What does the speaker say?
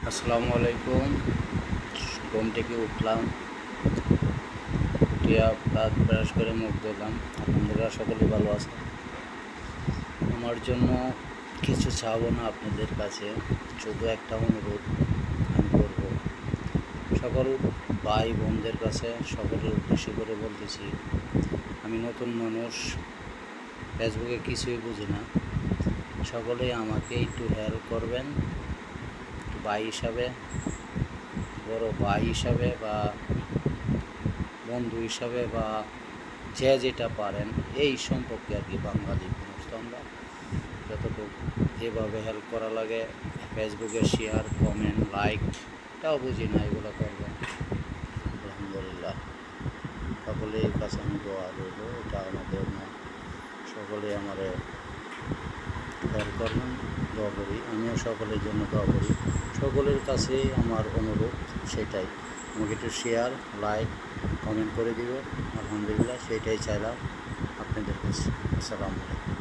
আসসালামু আলাইকুম। ঘুম থেকে উঠলাম, উঠিয়া দাঁত ব্রাশ করে মুখ ধুলাম। আলহামদুলিল্লাহ সকলেই ভালো আছে। আমার জন্য কিছু চাবো না আপনাদের কাছে, শুধু একটা অনুরোধ আমি করব। সকল ভাই বোনদের কাছে সকলের উদ্দেশ্য করে বলতেছি, আমি নতুন মানুষ, ফেসবুকে কিছুই বুঝি না। সকলেই আমাকে একটু হেল্প করবেন, ভাই হিসাবে, বড় ভাই হিসাবে বা বন্ধু হিসাবে বা যে যেটা পারেন এই সম্পর্কে আর কি। বাঙালি মানুষ তো আমরা, যতটুকু যেভাবে হেল্প করা লাগে ফেসবুকে শেয়ার, কমেন্ট, লাইক, এটাও বুঝি না, এগুলো করবেন। আলহামদুলিল্লাহ সকলের কাছে আমি দোয়া রইল, এটা আমাদের না, সকলে আমার হেল্প করবেন, দোয়া করি। আমিও সকলের জন্য দোয়া করি। সকলের কাছে আমার অনুরোধ সেটাই, আমাকে একটু শেয়ার, লাইক, কমেন্ট করে দিবে। আলহামদুলিল্লাহ সেটাই চাইলাম আপনাদের কাছে। আসসালামু আলাইকুম।